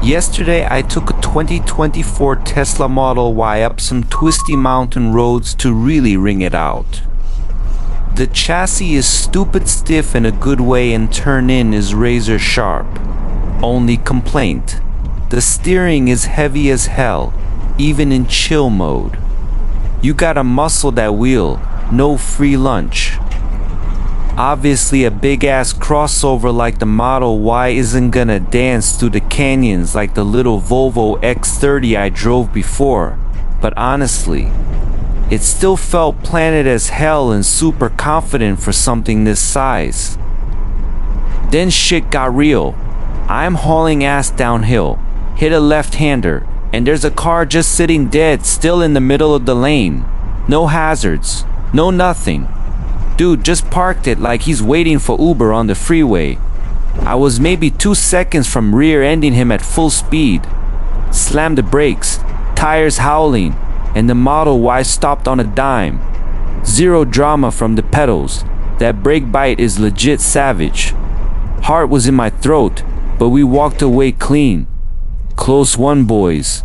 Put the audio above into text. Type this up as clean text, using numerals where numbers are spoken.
Yesterday I took a 2024 Tesla Model Y up some twisty mountain roads to really wring it out. The chassis is stupid stiff in a good way and turn-in is razor sharp. Only complaint: the steering is heavy as hell, even in chill mode. You gotta muscle that wheel, no free lunch. Obviously a big ass crossover like the Model Y isn't gonna dance through the canyons like the little Volvo X30 I drove before, but honestly, it still felt planted as hell and super confident for something this size. Then shit got real. I'm hauling ass downhill, hit a left-hander, and there's a car just sitting dead still in the middle of the lane. No hazards, no nothing. Dude just parked it like he's waiting for Uber on the freeway. I was maybe 2 seconds from rear-ending him at full speed. Slammed the brakes, tires howling, and the Model Y stopped on a dime. Zero drama from the pedals. That brake bite is legit savage. Heart was in my throat, but we walked away clean. Close one, boys.